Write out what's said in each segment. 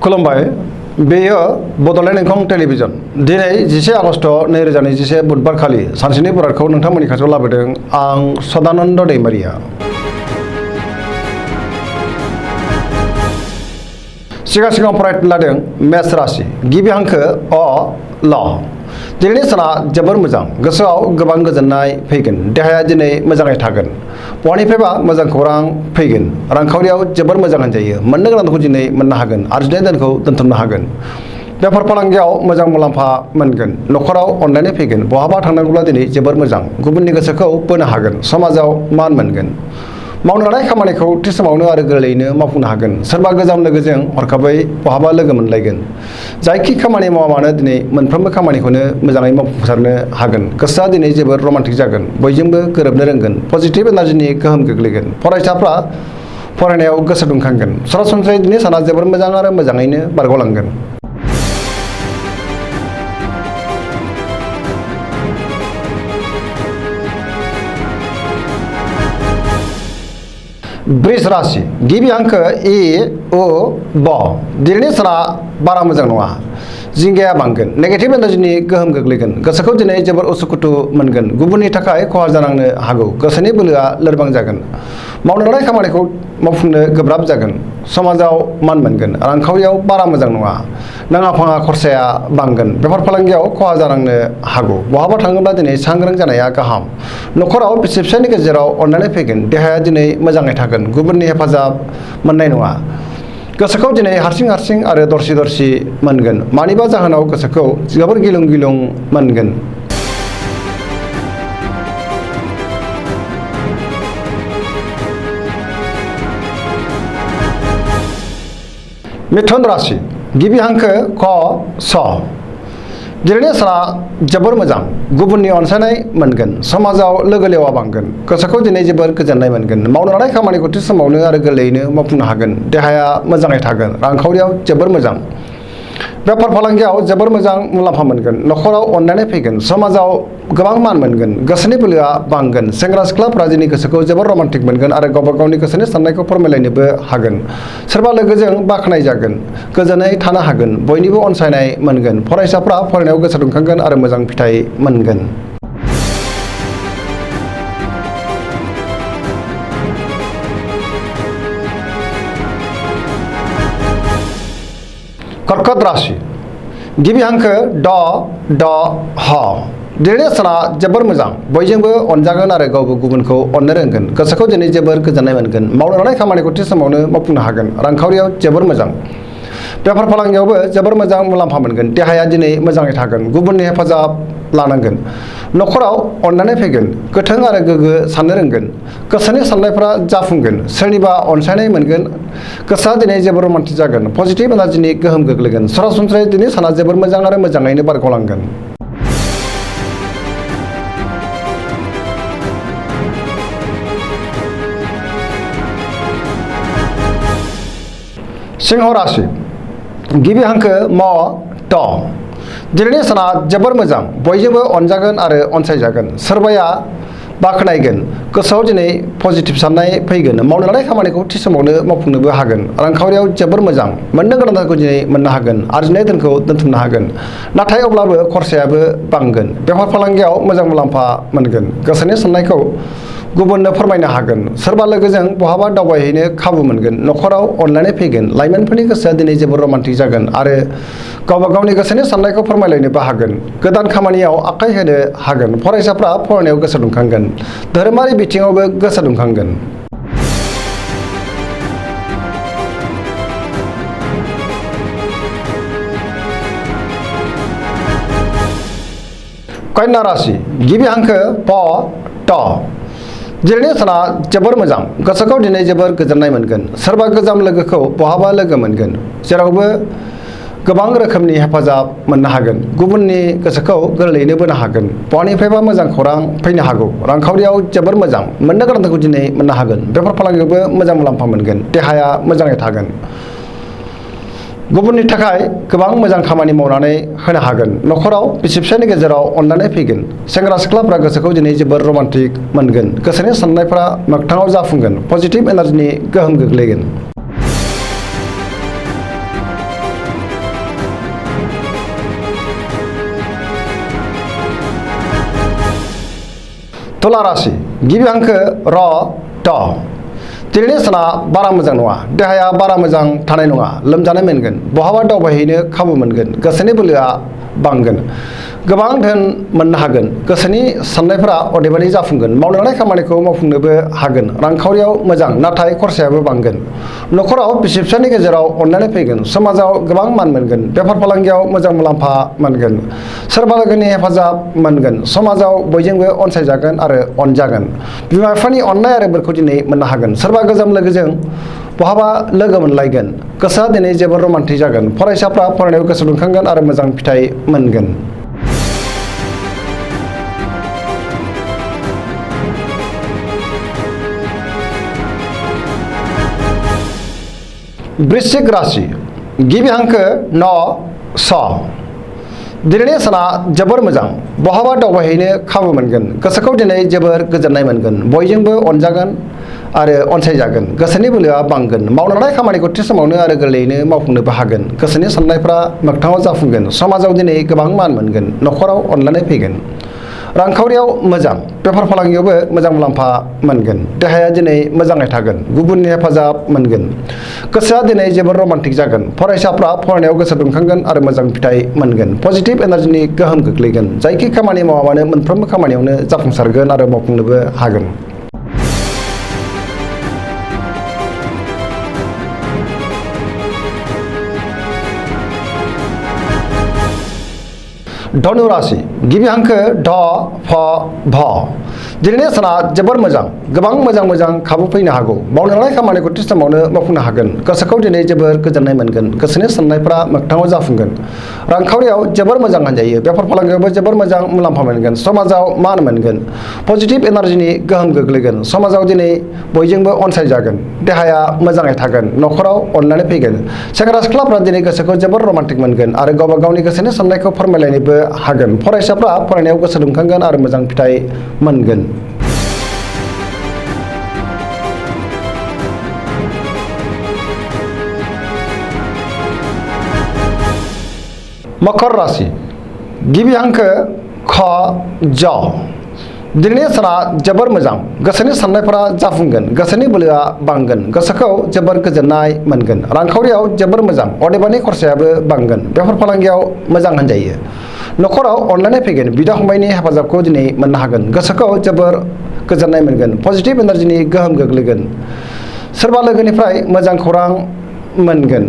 खुलुमबाय बेयो बड'लेण्ड इंखं टेलिभिजन दिनै 10 आगस्ट 2021 बुधबार खालि सानसेनि बरादखौ नोंथांमोननि खाथियाव लाबोदों आं सदानन्द दैमारिया। सिगां फरायनो लादों मेष राशि गिबि हांखो अ ल दिनैनि साना जोबोर मोजां गोसोआव गोबां गोजोननाय फैगोन देहाया दिनै मोजाङै थागोन बहानिफ्रायबा मोजां खौरां फैगोन रांखावरियाव जोबोर मोजां होनजायो मोननो गोनांखौ दिनै मोननो हागोन आरजिनाय धोनखौ दोनथुमनो हागोन बेफार फालांगियाव मोजां मुलाम्फा मोनगोन न'खराव अनलायनाय फैगोन बहाबा थांनांगौब्ला दिनै जोबोर मोजां गुबुननि गोसोखौ बोनो हागोन समाजाव मान मोनगोन मावनो लानाय खामानिखौ थि समावनो आरो गोरलैयैनो मावफुंनो हागोन सोरबा गोजाम लोगोजों हरखाबै बहाबा लोगो मोनलायगोन जायखि खामानि मावा मानो दिनै मोनफ्रोमबो खामानिखौनो मोजाङै मावफुंसारनो हागोन गोसोआ दिनै जोबोर रमान्टिक जागोन बयजोंबो गोरोबनो रोंगोन पजिटिभ एनार्जिनि गोहोम गोग्लैगोन फरायसाफ्रा फरायनायाव गोसो दुंखांगोन सरासनस्रायै दिनै साना जोबोर मोजां आरो मोजाङैनो बारग'लांगोन। वृष राशि गिबि हांखो इ उ ब दिनैनि साना बारा मोजां नङा जिंगाया बांगोन नेगेटिभ एनार्जिनि गोहोम गोग्लैगोन गोसोखौ दिनै जोबोर उसुखुथु मोनगोन गुबुननि थाखाय खहा जानांनो हागौ गोसोनि बोलोआ लोरबां जागोन मावनो लानाय खामानिखौ मावफुंनो गोब्राब जागोन समाजाव मान मोनगोन रांखावरियाव बारा मोजां नङा नाङा फाङा खरसाया बांगोन बेफार फालांगियाव खहा जानांनो हागौ बहाबा थाङोब्ला दिनै सांग्रां जानाया गाहाम न'खराव बिसि फिसायनि गेजेराव अनलायनाय फैगोन देहाया दिनै मोजाङै थागोन गुबुननि हेफाजाब मोननाय नङा गोसोखौ दिनै हारसिं आरो दरसि मोनगोन मानिबा जाहोनाव गोसोखौ जोबोर गिलुं मोनगोन। मिथुन राशि गिबि हांखो क स दिनैनि साना जोबोर मोजां गुबुननि अनसायनाय मोनगोन समाजाव लोगो लेवा बांगोन गोसोखौ दिनै जोबोर गोजोननाय मोनगोन मावनो लानाय खामानिखौ थि समावनो आरो गोरलैयैनो मावफुंनो हागोन देहाया मोजाङै थागोन रांखावरियाव जोबोर मोजां बेफार फालांगियाव जोबोर मोजां मुलाम्फा मोनगोन न'खराव अनलायनाय फैगोन समाजाव गोबां मान मोनगोन गोसोनि बोलोआ बांगोन सेंग्रा सिख्लाफोरा दिनै गोसोखौ जोबोर रमान्टिक मोनगोन आरो गावबा गावनि गोसोनि साननायखौ फोरमायलायनोबो हागोन सोरबा लोगोजों बाख्नाय जागोन गोजोनै थानो हागोन बयनिबो अनसायनाय मोनगोन फरायसाफ्रा फरायनायाव गोसो दुंखांगोन आरो मोजां फिथाइ मोनगोन। कर्कट राशि गिबि हांखो ड ह दिनैनि साना जोबोर मोजां बयजोंबो अनजागोन आरो गावबो गुबुनखौ अननो रोंगोन गोसोखौ दिनै जोबोर गोजोननाय मोनगोन मावनो लानाय खामानिखौ थि समावनो मावफुंनो हागोन रांखावरियाव जोबोर मोजां बेफार फालांगियावबो जोबोर मोजां मुलाम्फा मोनगोन देहाया दिनै मोजाङै थागोन गुबुननि हेफाजाब लानांगोन न'खराव अनलायनाय फैगोन गोथों आरो गोग्गो साननो रोंगोन गोसोनि साननायफ्रा जाफुंगोन सोरनिबा अनसायनाय मोनगोन गोसोआ दिनै जोबोर रमान्टिक जागोन पजिटिभ एनार्जिनि गोहोम गोग्लैगोन सरासनस्रायै दिनै साना जोबोर मोजां आरो मोजाङैनो बारग'लांगोन। सिंह राशि गिबि हांखो म ट दिनैनि साना जोबोर मोजां बयजोंबो अनजागोन आरो अनसायजागोन सोरबाया बाख्नायगोन गोसोआव दिनै पजिटिभ साननाय फैगोन मावनो लानाय खामानिखौ थि समावनो मावफुंनोबो हागोन रांखावरियाव जोबोर मोजां मोननो गोनांखौ दिनै मोननो हागोन आरजिनाय धोनखौ दोनथुमनो हागोन नाथाय अब्लाबो खरसायाबो बांगोन बेफार फालांगियाव मोजां मुलाम्फा मोनगोन गोसोनि साननायखौ गुबुननो फोरमायनो हागोन सोरबा लोगोजों बहाबा दावबायहैनो खाबु मोनगोन न'खराव अनलायनाय फैगोन लाइमोनफोरनि गोसोआ दिनै जोबोर रमान्टिक जागोन आरो गावबा गावनि गोसोनि साननायखौ फोरमायलायनोबो हागोन गोदान खामानियाव आखाइ होनो हागोन फरायसाफ्रा फरायनायाव गोसो दुंखांगोन धोरोमारि बिथिङावबो गोसो दुंखांगोन। कन्या राशि गिबि हांखो प ट दिनैनि साना जोबोर मोजां गोसोखौ दिनै जोबोर गोजोननाय मोनगोन सोरबा गोजाम लोगोखौ बहाबा लोगो मोनगोन जेरावबो गोबां रोखोमनि हेफाजाब मोननो हागोन गुबुननि गोसोखौ गोरलैयैनो बोनो हागोन बहानिफ्रायबा मोजां खौरां फैनो हागौ रांखावरियाव जोबोर मोजां मोननो गोनांखौ दिनै मोननो हागोन बेफार फालांगियावबो मोजां मुलाम्फा मोनगोन देहाया मोजाङै थागोन गुबुननि थाखाय गोबां मोजां खामानि मावनानै होनो हागोन न'खराव बिसि फिसायनि गेजेराव अनलायनाय फैगोन सेंग्रा सिख्लाफ्रा गोसोखौ दिनै जोबोर रमान्टिक मोनगोन गोसोनि साननायफ्रा मोगथाङाव जाफुंगोन पजिटिभ एनार्जिनि गोहोम गोग्लैगोन। तुला राशि गिबि हांखो र ट दिनैनि साना बारा मोजां नङा देहाया बारा मोजां थानाय नङा लोमजानाय मोनगोन बहाबा दावबायहैनो खाबु मोनगोन गोसोनि बोलोआ बांगोन गोबां धोन मोननो हागोन गोसोनि साननायफोरा अदेबानि जाफुंगोन मावनो लानाय खामानिखौ मावफुंनोबो हागोन रांखावरियाव मोजां नाथाय खरसायाबो बांगोन न'खराव बिसि फिसायनि गेजेराव अनलायनाय फैगोन समाजाव गोबां मान मोनगोन बेफार फालांगियाव मोजां मुलाम्फा मोनगोन सोरबा लोगोनि हेफाजाब मोनगोन समाजाव बयजोंबो अनसायजागोन आरो अनजागोन बिमा बिफानि अननाय आरो बोरखौ दिनै मोननो हागोन सोरबा गोजाम लोगोजों बहाबा लोगो मोनलायगोन गोसोआ दिनै जोबोर रमान्टिक जागोन फरायसाफ्रा फरायनायाव गोसो दुंखांगोन आरो मोजां फिथाइ मोनगोन वृश्चिक राशि गिबि हांखो न स दिनैनि साना जोबोर मोजां बहाबा दावबायहैनो खाबु मोनगोन गोसोखौ दिनै जोबोर गोजोननाय मोनगोन बयजोंबो अनजागोन आरो अनसायजागोन गोसोनि बोलोआ बांगोन मावनो लानाय खामानिखौ थि समावनो आरो गोरलैयैनो मावफुंनोबो हागोन गोसोनि साननायफ्रा मोगथाङाव जाफुंगोन समाजाव दिनै गोबां मान मोनगोन न'खराव अनलायनाय फैगोन रांखावरियाव मोजां बेफार फालांगियावबो मोजां मुलाम्फा मोनगोन देहाया दिनै मोजाङै थागोन गुबुननि हेफाजाब मोनगोन गोसोआ दिनै जोबोर रमान्टिक जागोन फरायसाफ्रा फरायनायाव गोसो दुंखांगोन आरो मोजां फिथाइ मोनगोन पजिटिभ एनार्जिनि गोहोम गोग्लैगोन जायखि खामानि मावा मानो मोनफ्रोमबो खामानियावनो जाफुंसारगोन आरो मावफुंनोबो हागोन धनु राशि गिबि हांखो ध फ भ दिनैनि साना जोबोर मोजां गोबां मोजां खाबु फैनो हागौ मावनो लानाय खामानिखौ थि समावनो मावफुंनो हागोन गोसोखौ दिनै जोबोर गोजोननाय मोनगोन गोसोनि साननायफ्रा मोगथाङाव जाफुंगोन रांखावरियाव जोबोर मोजां होनजायो बेफार फालांगियावबो जोबोर मोजां मुलाम्फा मोनगोन समाजाव मान मोनगोन पजिटिभ एनार्जिनि गोहोम गोग्लैगोन समाजाव दिनै बयजोंबो अनसायजागोन देहाया मोजाङै थागोन न'खराव अनलायनाय फैगोन सेंग्रा सिख्लाफ्रा दिनै गोसोखौ जोबोर रमान्टिक मोनगोन आरो गावबा गावनि गोसोनि साननायखौ फोरमायलायनोबो हागोन फरायसाफ्रा फरायनायाव गोसो दुंखांगोन आरो मोजां फिथाइ मोनगोन मकर राशि गिबि हांखो ख ज दिनैनि साना जोबोर मोजां गोसोनि साननायफोरा जाफुंगोन गोसोनि बोलोआ बांगोन गोसोखौ जोबोर गोजोननाय मोनगोन रांखावरियाव जोबोर मोजां अदेबानि खरसायाबो बांगोन बेफार फालांगियाव मोजां होनजायो न'खराव अनलायनाय फैगोन बिदा फंबायनि हेफाजाबखौ दिनै मोननो हागोन गोसोखौ जोबोर गोजोननाय मोनगोन पजिटिभ एनार्जिनि गोहोम गोग्लैगोन सोरबा लोगोनिफ्राय मोजां खौरां मोनगोन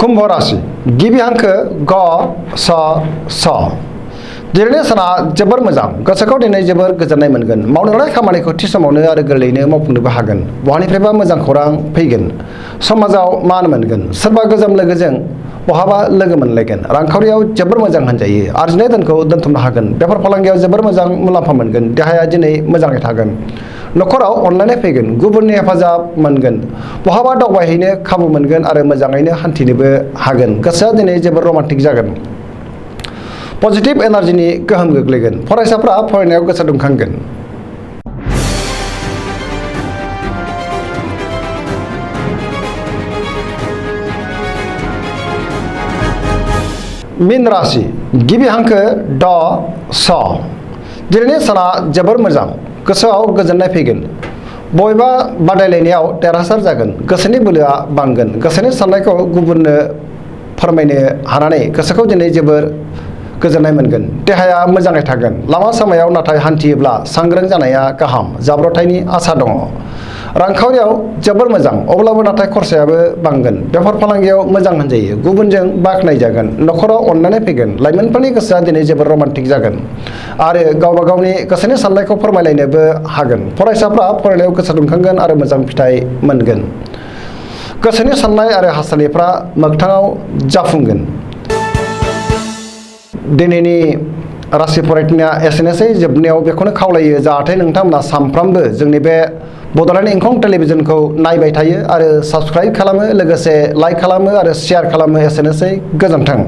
कुंभ राशि गिबि हांखो ग स स दिनैनि साना जोबोर मोजां गोसोखौ दिनै जोबोर गोजोननाय मोनगोन मावनो लानाय खामानिखौ थि समावनो आरो गोरलैयैनो मावफुंनोबो हागोन बहानिफ्रायबा मोजां खौरां फैगोन समाजाव मान मोनगोन सोरबा गोजाम लोगोजों बहाबा लोगो मोनलायगोन रांखावरियाव जोबोर मोजां होनजायो आरजिनाय धोनखौ दोनथुमनो हागोन बेफार फालांगियाव जोबोर मोजां मुलाम्फा मोनगोन देहाया दिनै मोजाङै थागोन न'खराव अनलायनाय फैगोन गुबुननि हेफाजाब मोनगोन बहाबा दावबायहैनो खाबु मोनगोन आरो मोजाङैनो हान्थिनोबो हागोन गोसोआ दिनै जोबोर रमान्टिक जागोन पजिटिभ एनार्जिनि गोहोम गोग्लैगोन फरायसाफ्रा फरायनायाव गोसो दुंखांगोन मीन राशि गिबि हांखो ड स दिनैनि साना जोबोर मोजां गोसोआव गोजोननाय फैगोन बबेबा बादायलायनायाव देरहासार जागोन गोसोनि बोलोआ बांगोन गोसोनि साननायखौ गुबुननो फोरमायनो हानानै गोसोखौ दिनै जोबोर गोजोननाय मोनगोन देहाया मोजाङै थागोन लामा सामायाव नाथाय हान्थियोब्ला सांग्रां जानाया गाहाम जाब्रबथायनि आसा दङ रांखावरियाव जोबोर मोजां अब्लाबो नाथाय खरसायाबो बांगोन बेफार फालांगियाव मोजां होनजायो गुबुनजों बाख्नायजागोन न'खराव अननानै फैगोन लाइमोनफोरनि गोसोआ दिनै जोबोर रमान्टिक जागोन आरो गावबा गावनि गोसोनि साननायखौ फोरमायलायनोबो हागोन फरायसाफ्रा फरायनायाव गोसो दुंखांगोन आरो मोजां फिथाइ मोनगोन गोसोनि साननाय आरो हास्थायनायफ्रा मोगथाङाव जाफुंगोन दिनैनि राशि फरायनाया एसेनोसै जोबनायाव बेखौनो खावलायो जाहाथे नोंथांमोना सानफ्रामबो जोंनि बे बड'लेण्ड इंखं टेलिभिजनखौ नायबाय थायो आरो साबस्क्राइब खालामो लोगोसे लाइक खालामो आरो शेयार खालामो एसेनोसै गोजोन्थों।